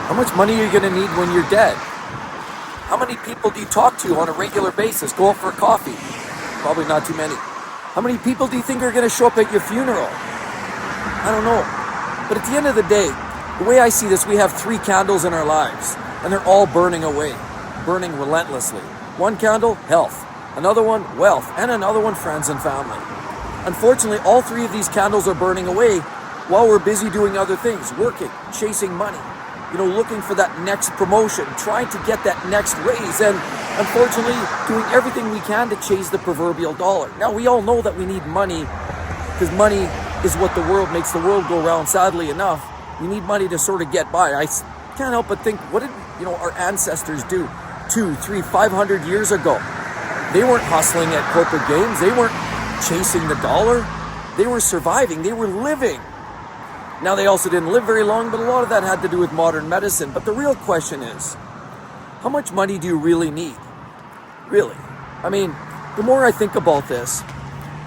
How much money are you going to need when you're dead? How many people do you talk to on a regular basis? Go out for a coffee? Probably not too many. How many people do you think are going to show up at your funeral? I don't know. But at the end of the day, the way I see this, we have 3 candles in our lives, and they're all burning away, burning relentlessly. One candle, health. Another one, wealth. And another one, friends and family. Unfortunately, all 3 of these candles are burning away while we're busy doing other things, working, chasing money, looking for that next promotion, trying to get that next raise, and unfortunately, doing everything we can to chase the proverbial dollar. Now, we all know that we need money because money is what makes the world go round, sadly enough. We need money to sort of get by. I can't help but think, what did our ancestors do 200, 300, 500 years ago? They weren't hustling at corporate games. They weren't chasing the dollar. They were surviving. They were living. Now, they also didn't live very long, but a lot of that had to do with modern medicine. But the real question is, how much money do you really need? Really? I mean, the more I think about this,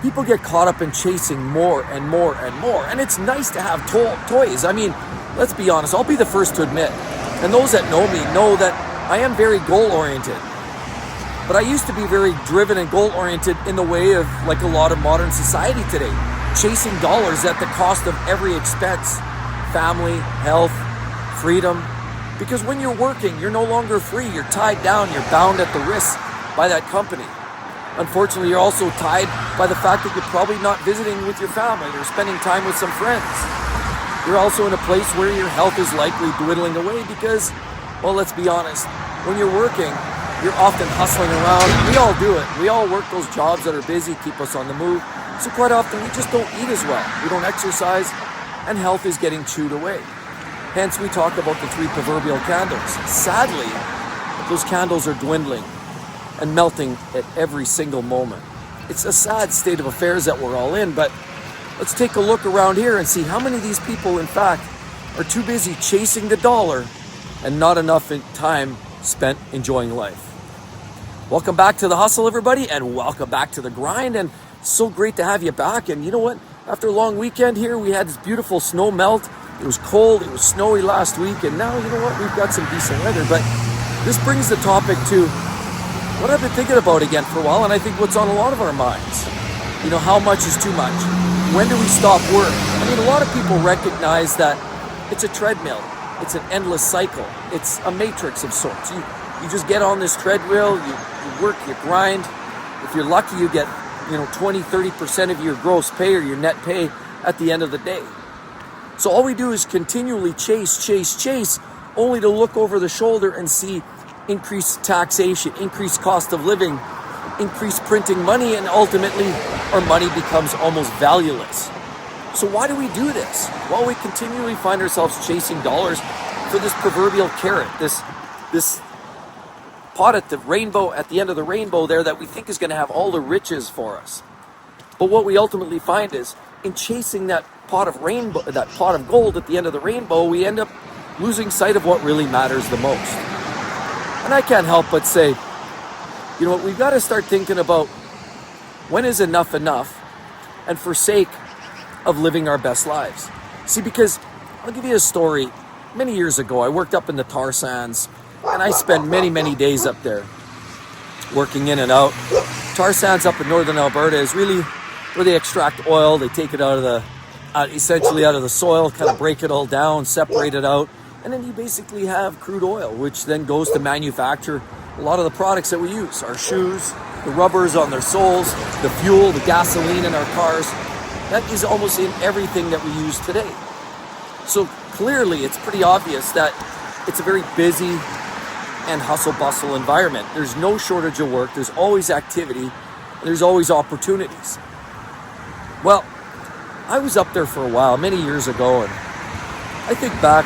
people get caught up in chasing more and more and more. And it's nice to have toys. I mean, let's be honest. I'll be the first to admit, and those that know me know that I am very goal-oriented. But I used to be very driven and goal-oriented in the way of like a lot of modern society today. Chasing dollars at the cost of every expense. Family, health, freedom. Because when you're working, you're no longer free. You're tied down. You're bound at the wrist by that company. Unfortunately, you're also tied by the fact that you're probably not visiting with your family or spending time with some friends. You're also in a place where your health is likely dwindling away because, well, let's be honest, when you're working, you're often hustling around. We all do it. We all work those jobs that are busy, keep us on the move. So quite often, we just don't eat as well. We don't exercise, and health is getting chewed away. Hence, we talk about the 3 proverbial candles. Sadly, those candles are dwindling and melting at every single moment. It's a sad state of affairs that we're all in, but let's take a look around here and see how many of these people, in fact, are too busy chasing the dollar and not enough time spent enjoying life. Welcome back to the hustle, everybody, and welcome back to the grind. And so great to have you back. And you know what? After a long weekend here, we had this beautiful snow melt. It was cold, it was snowy last week, and now, you know what? We've got some decent weather. But this brings the topic to what I've been thinking about again for a while, and I think what's on a lot of our minds. How much is too much? When do we stop work? I mean, a lot of people recognize that it's a treadmill. It's an endless cycle. It's a matrix of sorts. You just get on this treadmill, you work, you grind. If you're lucky, you get 20, 30% of your gross pay or your net pay at the end of the day. So all we do is continually chase, only to look over the shoulder and see increased taxation, increased cost of living, increased printing money, and ultimately our money becomes almost valueless. So why do we do this? Well, we continually find ourselves chasing dollars for this proverbial carrot, this pot at the end of the rainbow there that we think is going to have all the riches for us. But what we ultimately find is, in chasing that pot of gold at the end of the rainbow, we end up losing sight of what really matters the most. And I can't help but say, we've got to start thinking about when is enough, and forsake of living our best lives. See, because I'll give you a story. Many years ago, I worked up in the tar sands, and I spent many, many days up there working in and out. Tar sands up in northern Alberta is really where they extract oil. They take it essentially out of the soil, kind of break it all down, separate it out, and then you basically have crude oil, which then goes to manufacture a lot of the products that we use. Our shoes, the rubbers on their soles, the fuel, the gasoline in our cars. That is almost in everything that we use today. So clearly, it's pretty obvious that it's a very busy and hustle-bustle environment. There's no shortage of work. There's always activity. And there's always opportunities. Well, I was up there for a while, many years ago, and I think back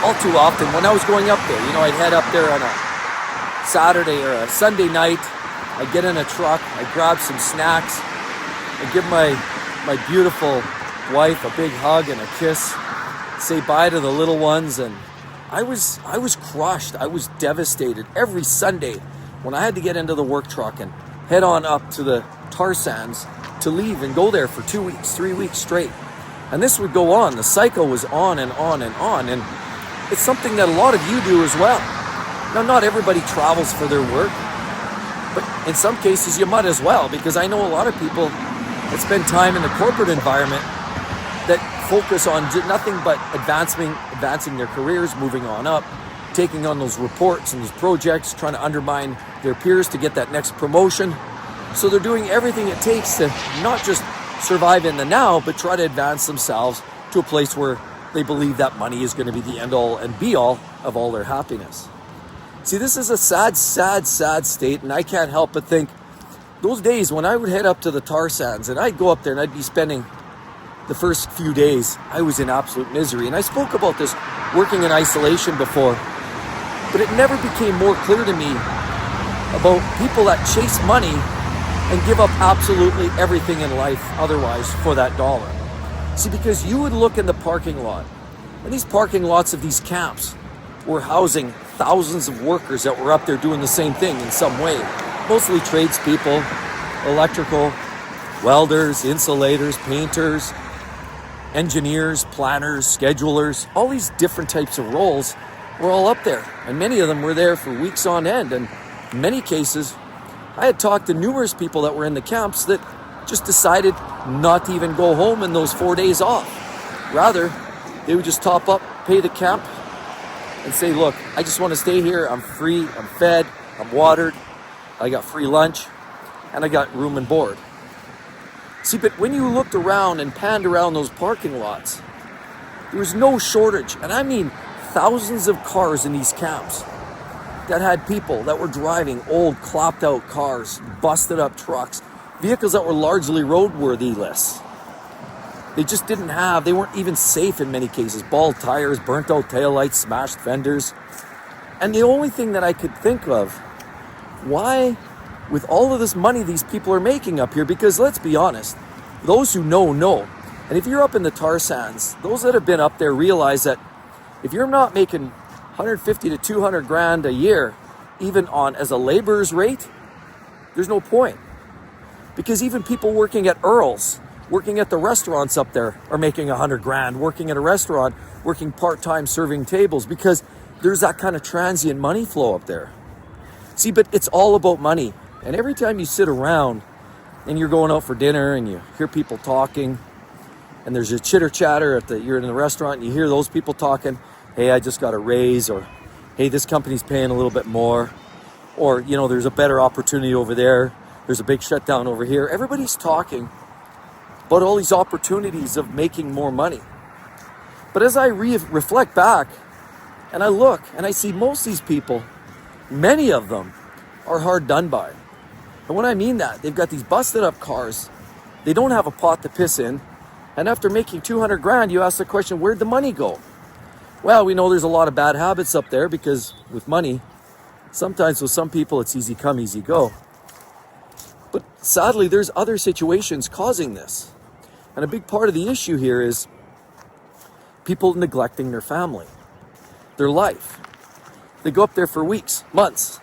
all too often when I was going up there. I'd head up there on a Saturday or a Sunday night. I'd get in a truck. I'd grab some snacks. I'd give my beautiful wife a big hug and a kiss. Say bye to the little ones, and I was crushed. I was devastated every Sunday when I had to get into the work truck and head on up to the tar sands to leave and go there for 2 weeks, 3 weeks straight. And this would go on. The cycle was on and on and on. And it's something that a lot of you do as well. Now, not everybody travels for their work, but in some cases you might as well, because I know a lot of people that spend time in the corporate environment that focus on nothing but advancing their careers, moving on up, taking on those reports and those projects, trying to undermine their peers to get that next promotion. So they're doing everything it takes to not just survive in the now, but try to advance themselves to a place where they believe that money is going to be the end all and be all of all their happiness. See, this is a sad, sad, sad state, and I can't help but think those days when I would head up to the tar sands and I'd go up there and I'd be spending the first few days, I was in absolute misery. And I spoke about this working in isolation before, but it never became more clear to me about people that chase money and give up absolutely everything in life otherwise for that dollar. See, because you would look in the parking lot, and these parking lots of these camps were housing thousands of workers that were up there doing the same thing in some way. Mostly tradespeople, electrical, welders, insulators, painters, engineers, planners, schedulers, all these different types of roles were all up there. And many of them were there for weeks on end. And in many cases, I had talked to numerous people that were in the camps that just decided not to even go home in those 4 days off. Rather, they would just top up, pay the camp, and say, look, I just want to stay here. I'm free, I'm fed, I'm watered, I got free lunch, and I got room and board. See, but when you looked around and panned around those parking lots, there was no shortage, and I mean thousands of cars in these camps that had people that were driving old, clapped out cars, busted up trucks, vehicles that were largely roadworthy-less. They weren't even safe in many cases. Bald tires, burnt out taillights, smashed fenders. And the only thing that I could think of, why, with all of this money these people are making up here, because let's be honest, those who know. And if you're up in the tar sands, those that have been up there realize that if you're not making 150 to 200 grand a year, even on as a laborer's rate, there's no point. Because even people working at Earl's, working at the restaurants up there are making 100 grand, working at a restaurant, working part-time serving tables, because there's that kind of transient money flow up there. See, but it's all about money. And every time you sit around and you're going out for dinner and you hear people talking and there's a chitter chatter you're in the restaurant and you hear those people talking, hey, I just got a raise, or hey, this company's paying a little bit more, or, there's a better opportunity over there. There's a big shutdown over here. Everybody's talking about all these opportunities of making more money. But as I reflect back and I look and I see most of these people, many of them are hard done by. And when I mean that, they've got these busted up cars. They don't have a pot to piss in. And after making 200 grand, you ask the question, where'd the money go? Well, we know there's a lot of bad habits up there, because with money, sometimes with some people it's easy come, easy go. But sadly, there's other situations causing this. And a big part of the issue here is people neglecting their family, their life. They go up there for weeks, months.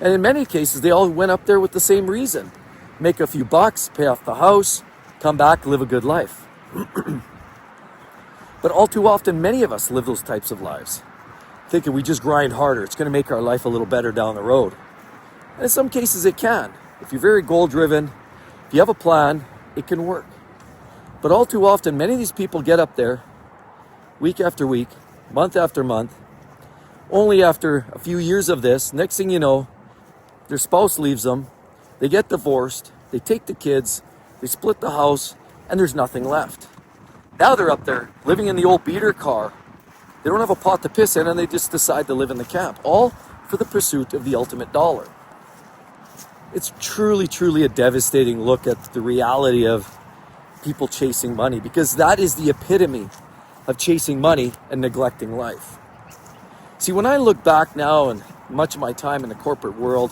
And in many cases, they all went up there with the same reason. Make a few bucks, pay off the house, come back, live a good life. But all too often, many of us live those types of lives, thinking we just grind harder. It's going to make our life a little better down the road. And in some cases, it can. If you're very goal-driven, if you have a plan, it can work. But all too often, many of these people get up there week after week, month after month, only after a few years of this, next thing you know, their spouse leaves them, they get divorced, they take the kids, they split the house, and there's nothing left. Now they're up there living in the old beater car. They don't have a pot to piss in, and they just decide to live in the camp, all for the pursuit of the ultimate dollar. It's truly, truly a devastating look at the reality of people chasing money, because that is the epitome of chasing money and neglecting life. See, when I look back now and much of my time in the corporate world,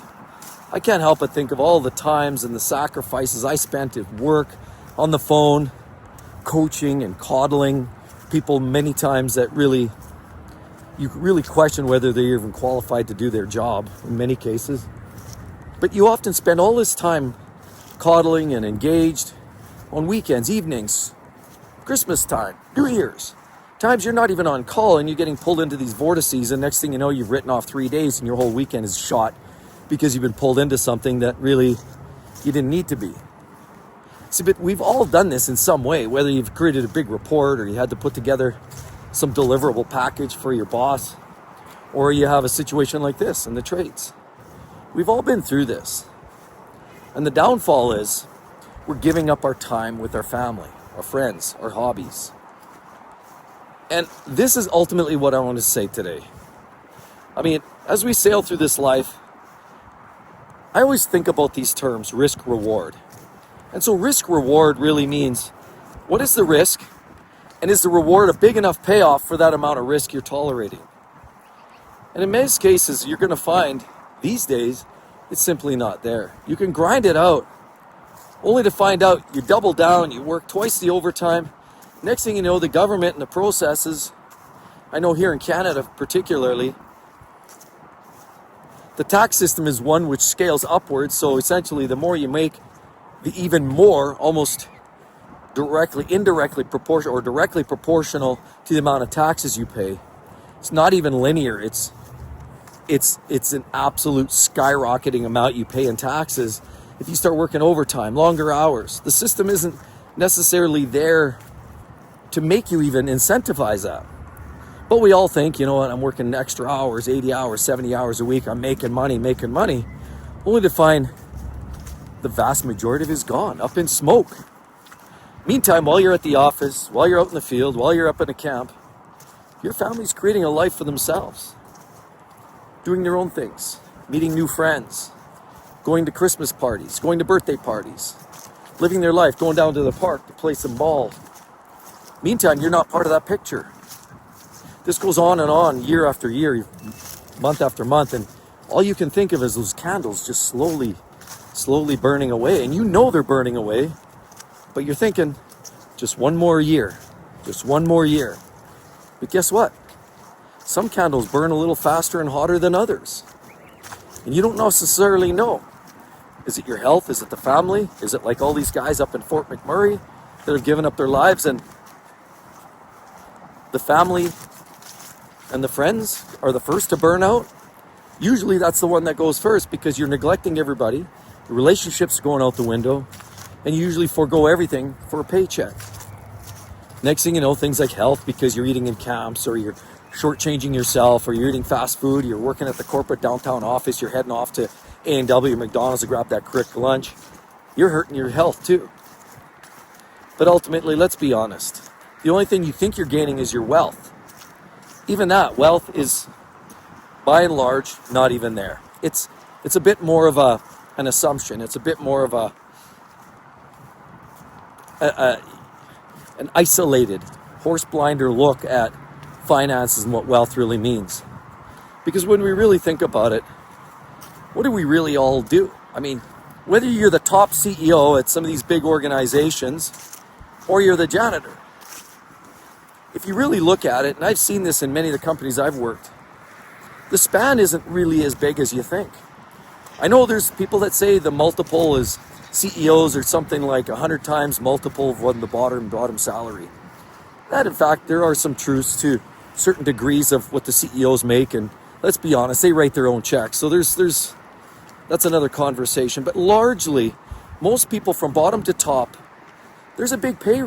I can't help but think of all the times and the sacrifices I spent at work, on the phone, coaching and coddling people many times that you really question whether they're even qualified to do their job in many cases. But you often spend all this time coddling and engaged on weekends, evenings, Christmas time, New Year's. Times you're not even on call and you're getting pulled into these vortices, and next thing you know, you've written off 3 days and your whole weekend is shot because you've been pulled into something that really you didn't need to be. See, but we've all done this in some way, whether you've created a big report or you had to put together some deliverable package for your boss, or you have a situation like this in the trades. We've all been through this. And the downfall is we're giving up our time with our family, our friends, our hobbies. And this is ultimately what I want to say today. I mean, as we sail through this life, I always think about these terms, risk reward. And so risk reward really means, what is the risk? And is the reward a big enough payoff for that amount of risk you're tolerating? And in most cases, you're going to find these days, it's simply not there. You can grind it out, only to find out you double down, you work twice the overtime. Next thing you know, the government and the processes, I know here in Canada particularly, the tax system is one which scales upwards. So essentially, the more you make, the even more, almost indirectly proportional, or directly proportional to the amount of taxes you pay. It's not even linear. It's an absolute skyrocketing amount you pay in taxes if you start working overtime, longer hours. The system isn't necessarily there to make you even incentivize that. But we all think, you know what, I'm working extra hours, 80 hours, 70 hours a week, I'm making money, only to find the vast majority of it is gone, up in smoke. Meantime, while you're at the office, while you're out in the field, while you're up in a camp, your family's creating a life for themselves, doing their own things, meeting new friends, going to Christmas parties, going to birthday parties, living their life, going down to the park to play some ball. Meantime, you're not part of that picture. This goes on, year after year, month after month, and all you can think of is those candles just slowly burning away. And you know they're burning away, but you're thinking, just one more year. But guess what? Some candles burn a little faster and hotter than others. And you don't necessarily know. Is it your health? Is it the family? Is it like all these guys up in Fort McMurray that have given up their lives, and the family and the friends are the first to burn out? Usually that's the one that goes first, because you're neglecting everybody. The relationship's going out the window, and you usually forego everything for a paycheck. Next thing you know, things like health, because you're eating in camps, or you're shortchanging yourself, or you're eating fast food, you're working at the corporate downtown office, you're heading off to A&W, McDonald's to grab that quick lunch. You're hurting your health too. But ultimately, let's be honest. The only thing you think you're gaining is your wealth. Even that wealth is, by and large, not even there. It's a bit more of an assumption. It's a bit more of an isolated, horse blinder look at finances and what wealth really means. Because when we really think about it, what do we really all do? I mean, whether you're the top CEO at some of these big organizations, or you're the janitor, if you really look at it, and I've seen this in many of the companies I've worked, the span isn't really as big as you think. I know there's people that say the multiple is CEOs are something like 100 times multiple of what the bottom salary. That, in fact, there are some truths to certain degrees of what the CEOs make, and let's be honest, they write their own checks. So that's another conversation. But largely, most people from bottom to top, there's a big pay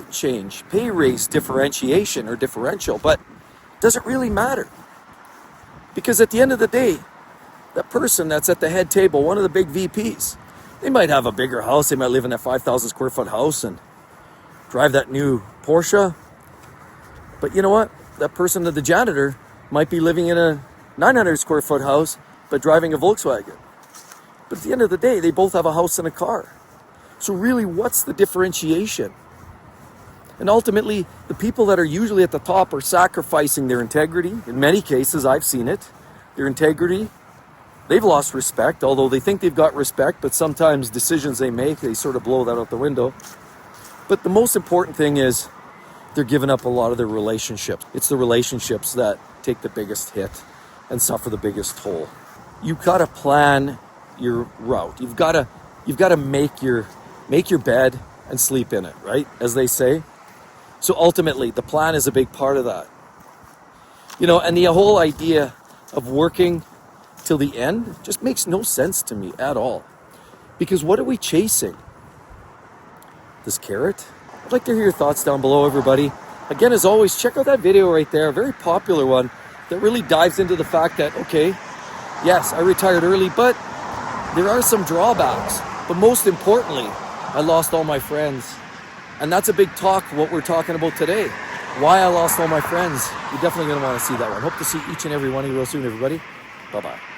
raise differentiation or differential, but does it really matter? Because at the end of the day, that person that's at the head table, one of the big VPs, they might have a bigger house, they might live in that 5,000 square foot house and drive that new Porsche. But you know what? That person, the janitor, might be living in a 900 square foot house, but driving a Volkswagen. But at the end of the day, they both have a house and a car. So really, what's the differentiation? And ultimately, the people that are usually at the top are sacrificing their integrity. In many cases, I've seen it. Their integrity. They've lost respect, although they think they've got respect, but sometimes decisions they make, they sort of blow that out the window. But the most important thing is they're giving up a lot of their relationships. It's the relationships that take the biggest hit and suffer the biggest toll. You've got to plan your route. You've got to make your bed and sleep in it, right? As they say. So ultimately, the plan is a big part of that. And the whole idea of working till the end just makes no sense to me at all. Because what are we chasing? This carrot? I'd like to hear your thoughts down below, everybody. Again, as always, check out that video right there, a very popular one that really dives into the fact that, okay, yes, I retired early, but there are some drawbacks. But most importantly, I lost all my friends. And that's a big talk, what we're talking about today. Why I lost all my friends. You're definitely going to want to see that one. Hope to see each and every one of you real soon, everybody. Bye-bye.